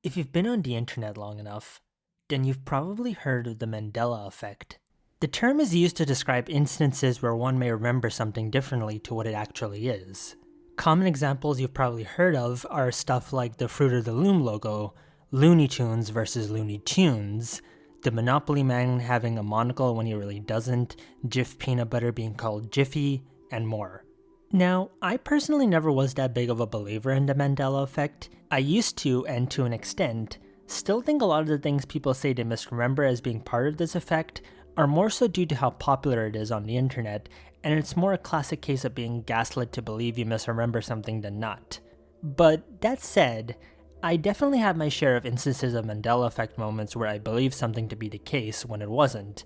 If you've been on the internet long enough, then you've probably heard of the Mandela Effect. The term is used to describe instances where one may remember something differently to what it actually is. Common examples you've probably heard of are stuff like the Fruit of the Loom logo, Looney Tunes versus Looney Tunes, the Monopoly Man having a monocle when he really doesn't, Jif peanut butter being called Jiffy, and more. Now, I personally never was that big of a believer in the Mandela Effect. I used to, and to an extent, still think a lot of the things people say they misremember as being part of this effect are more so due to how popular it is on the internet, and it's more a classic case of being gaslit to believe you misremember something than not. But that said, I definitely have my share of instances of Mandela Effect moments where I believed something to be the case when it wasn't,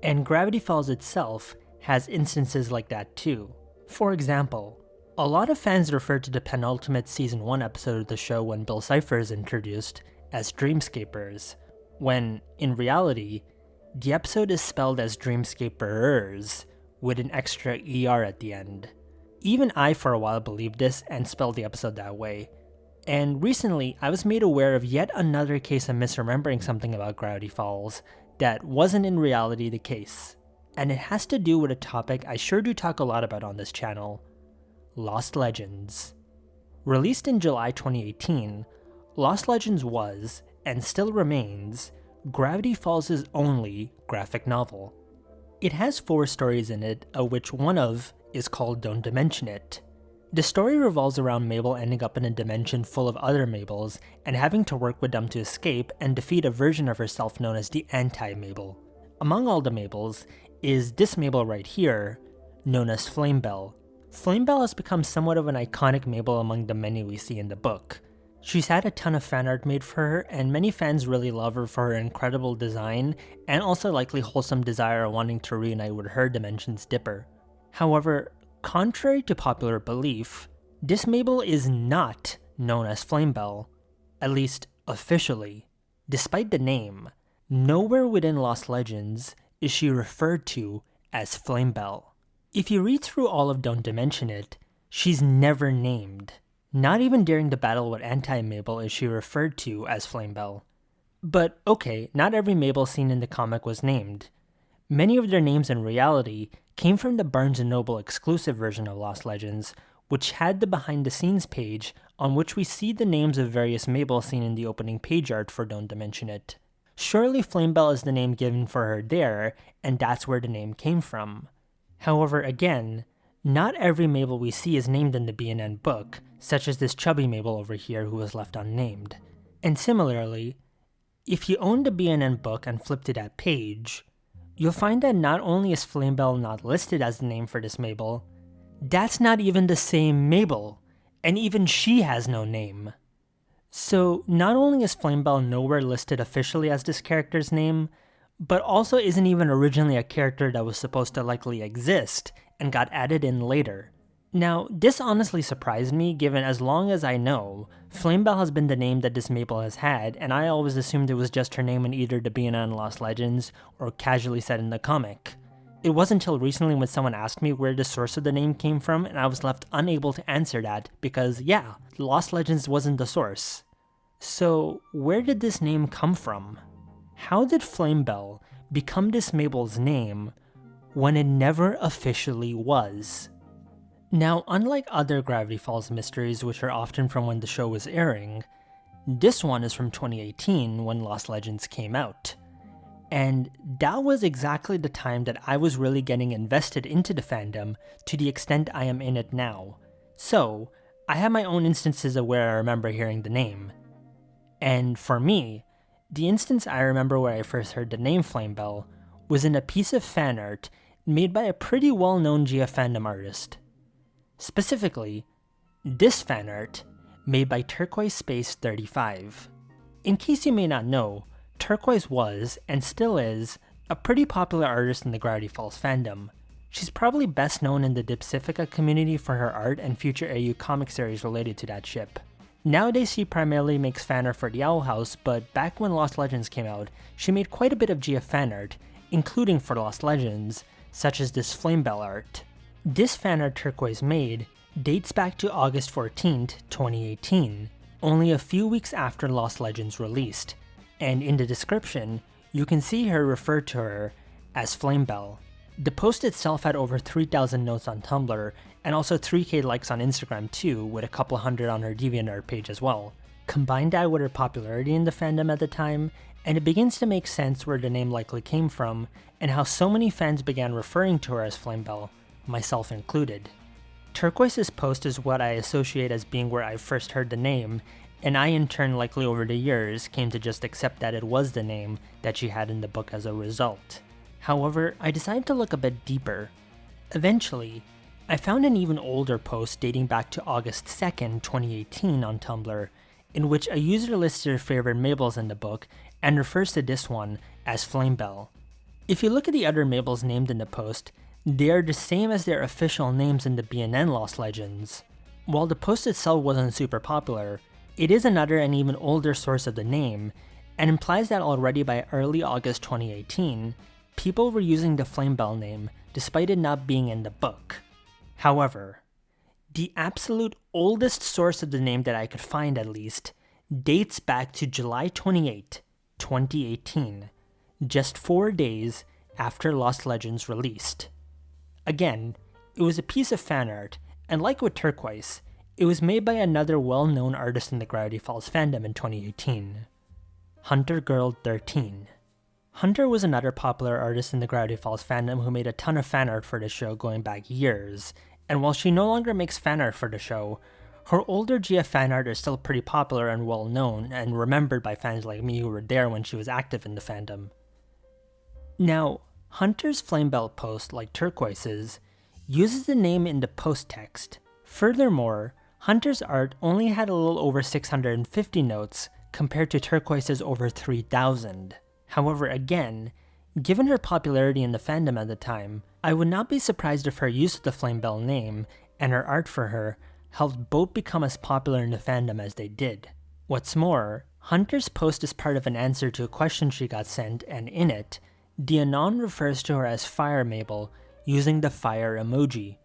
and Gravity Falls itself has instances like that too. For example, a lot of fans refer to the penultimate Season 1 episode of the show when Bill Cipher is introduced as Dreamscapers, when, in reality, the episode is spelled as Dreamscaperers, with an extra ER at the end. Even I for a while believed this and spelled the episode that way, and recently I was made aware of yet another case of misremembering something about Gravity Falls that wasn't in reality the case. And it has to do with a topic I sure do talk a lot about on this channel: Lost Legends. Released in July 2018, Lost Legends was, and still remains, Gravity Falls' only graphic novel. It has 4 stories in it, of which one of is called Don't Dimension It. The story revolves around Mabel ending up in a dimension full of other Mabels and having to work with them to escape and defeat a version of herself known as the Anti-Mabel. Among all the Mabels is this Mabel right here, known as Flamebel. Flamebel has become somewhat of an iconic Mabel among the many we see in the book. She's had a ton of fan art made for her, and many fans really love her for her incredible design, and also likely wholesome desire of wanting to reunite with her Dimension's Dipper. However, contrary to popular belief, this Mabel is not known as Flamebel, at least officially. Despite the name, nowhere within Lost Legends is she referred to as Flamebel. If you read through all of Don't Dimension It, she's never named. Not even during the battle with Anti-Mabel is she referred to as Flamebel. But okay, not every Mabel seen in the comic was named. Many of their names in reality came from the Barnes & Noble exclusive version of Lost Legends, which had the behind the scenes page on which we see the names of various Mabels seen in the opening page art for Don't Dimension It. Surely Flamebel is the name given for her there, and that's where the name came from. However, again, not every Mabel we see is named in the B&N book, such as this chubby Mabel over here who was left unnamed. And similarly, if you own the B&N book and flip to that page, you'll find that not only is Flamebel not listed as the name for this Mabel, that's not even the same Mabel, and even she has no name. So not only is Flamebel nowhere listed officially as this character's name, but also isn't even originally a character that was supposed to likely exist and got added in later. Now, this honestly surprised me, given as long as I know, Flamebel has been the name that this Mabel has had, and I always assumed it was just her name in either the B&N Lost Legends or casually said in the comic. It wasn't until recently when someone asked me where the source of the name came from, and I was left unable to answer that because, yeah, Lost Legends wasn't the source. So, where did this name come from? How did Flamebel become this Mabel's name when it never officially was? Now, unlike other Gravity Falls mysteries, which are often from when the show was airing, this one is from 2018 when Lost Legends came out. And that was exactly the time that I was really getting invested into the fandom to the extent I am in it now. So, I have my own instances of where I remember hearing the name. And for me, the instance I remember where I first heard the name Flamebel was in a piece of fan art made by a pretty well-known GF fandom artist. Specifically, this fan art, made by Turquoise Space 35. In case you may not know, Turquoise was, and still is, a pretty popular artist in the Gravity Falls fandom. She's probably best known in the Dipsifica community for her art and future AU comic series related to that ship. Nowadays she primarily makes fan art for the Owl House, but back when Lost Legends came out, she made quite a bit of GF fan art, including for Lost Legends, such as this Flamebel art. This fan art Turquoise made dates back to August 14th, 2018, only a few weeks after Lost Legends released, and in the description, you can see her refer to her as Flamebel. The post itself had over 3,000 notes on Tumblr, and also 3k likes on Instagram too, with a couple hundred on her DeviantArt page as well. Combine that with her popularity in the fandom at the time, and it begins to make sense where the name likely came from, and how so many fans began referring to her as Flamebel, myself included. Turquoise's post is what I associate as being where I first heard the name, and I in turn likely over the years came to just accept that it was the name that she had in the book as a result. However, I decided to look a bit deeper. Eventually, I found an even older post dating back to August 2nd, 2018 on Tumblr, in which a user lists their favorite Mabels in the book and refers to this one as Flamebel. If you look at the other Mabels named in the post, they are the same as their official names in the BNN Lost Legends. While the post itself wasn't super popular, it is another and even older source of the name, and implies that already by early August 2018, people were using the Flamebel name despite it not being in the book. However, the absolute oldest source of the name that I could find at least dates back to July 28, 2018, just 4 days after Lost Legends released. Again, it was a piece of fan art, and like with Turquoise, it was made by another well-known artist in the Gravity Falls fandom in 2018, Hunter Girl 13. Hunter was another popular artist in the Gravity Falls fandom who made a ton of fan art for the show going back years, and while she no longer makes fan art for the show, her older GF fan art is still pretty popular and well known, and remembered by fans like me who were there when she was active in the fandom. Now, Hunter's Flamebel post, like Turquoise's, uses the name in the post text. Furthermore, Hunter's art only had a little over 650 notes compared to Turquoise's over 3,000. However, again, given her popularity in the fandom at the time, I would not be surprised if her use of the Flamebel name and her art for her helped both become as popular in the fandom as they did. What's more, Hunter's post is part of an answer to a question she got sent, and in it, the Anon refers to her as Fire Mabel using the fire emoji.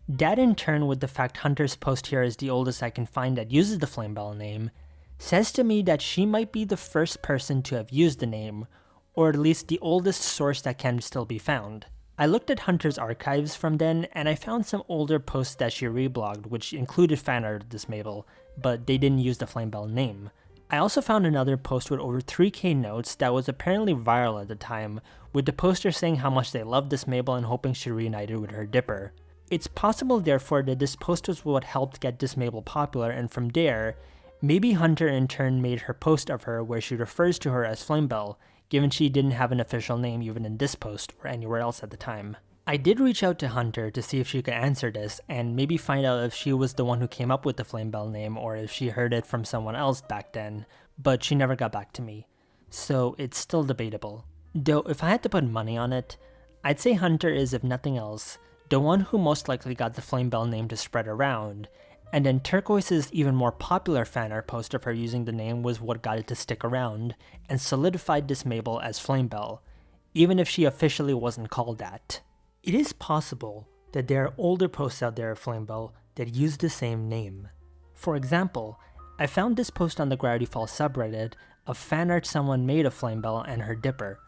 That in turn, with the fact Hunter's post here is the oldest I can find that uses the Flamebel name, says to me that she might be the first person to have used the name, or at least the oldest source that can still be found. I looked at Hunter's archives from then, and I found some older posts that she reblogged which included fan art of this Mabel, but they didn't use the Flamebel name. I also found another post with over 3k notes that was apparently viral at the time, with the poster saying how much they loved this Mabel and hoping she reunited with her Dipper. It's possible therefore that this post was what helped get this Mabel popular, and from there, maybe Hunter in turn made her post of her where she refers to her as Flamebel, given she didn't have an official name even in this post or anywhere else at the time. I did reach out to Hunter to see if she could answer this, and maybe find out if she was the one who came up with the Flamebel name or if she heard it from someone else back then, but she never got back to me, so it's still debatable. Though if I had to put money on it, I'd say Hunter is, if nothing else, the one who most likely got the Flamebel name to spread around, and then Turquoise's even more popular fan art post of her using the name was what got it to stick around, and solidified this Mabel as Flamebel, even if she officially wasn't called that. It is possible that there are older posts out there of Flamebel that use the same name. For example, I found this post on the Gravity Falls subreddit of fan art someone made of Flamebel and her Dipper.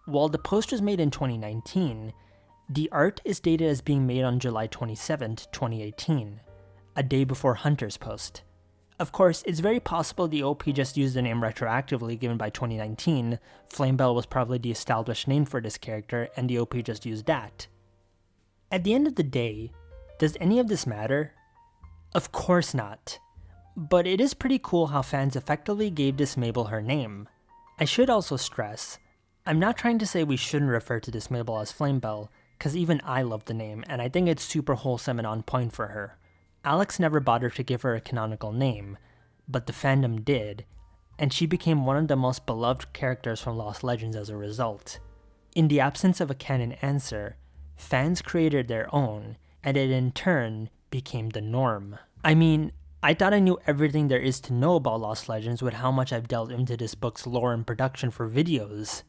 While the post was made in 2019, the art is dated as being made on July 27th, 2018, a day before Hunter's post. Of course, it's very possible the OP just used the name retroactively, given by 2019, Flamebel was probably the established name for this character and the OP just used that. At the end of the day, does any of this matter? Of course not. But it is pretty cool how fans effectively gave this Mabel her name. I should also stress, I'm not trying to say we shouldn't refer to this Mabel as Flamebel, cause even I love the name and I think it's super wholesome and on point for her. Alex never bothered to give her a canonical name, but the fandom did, and she became one of the most beloved characters from Lost Legends as a result. In the absence of a canon answer, fans created their own, and it in turn became the norm. I mean, I thought I knew everything there is to know about Lost Legends with how much I've delved into this book's lore and production for videos.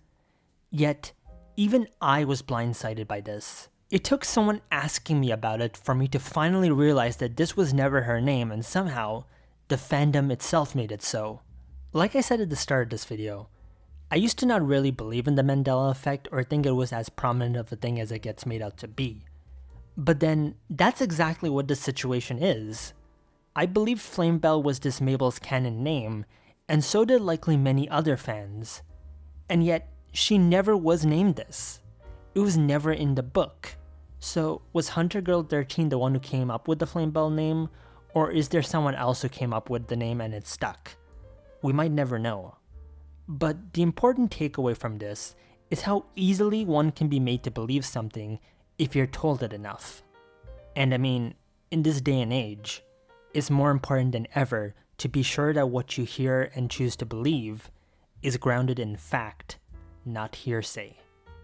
Yet, even I was blindsided by this. It took someone asking me about it for me to finally realize that this was never her name, and somehow, The fandom itself made it so. Like I said at the start of this video, I used to not really believe in the Mandela Effect or think it was as prominent of a thing as it gets made out to be. But then, that's exactly what the situation is. I believe Flamebel was this Mabel's canon name, and so did likely many other fans. And yet, she never was named this. It was never in the book. So, was Hunter Girl 13 the one who came up with the Flamebel name, or is there someone else who came up with the name and it stuck? We might never know. But the important takeaway from this is how easily one can be made to believe something if you're told it enough. And I mean, in this day and age, it's more important than ever to be sure that what you hear and choose to believe is grounded in fact, not hearsay.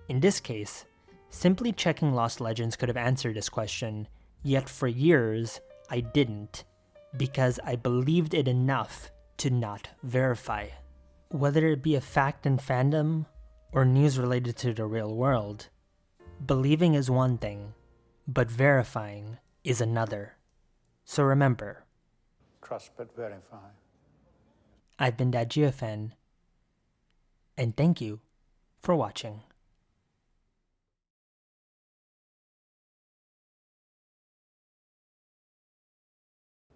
In this case, simply checking Lost Legends could have answered this question, yet for years, I didn't, because I believed it enough to not verify. Whether it be a fact in fandom, or news related to the real world, believing is one thing, but verifying is another. So remember, trust but verify. I've been that Geofan, and thank you for watching.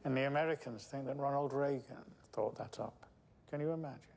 And the Americans think that Ronald Reagan thought that up. Can you imagine?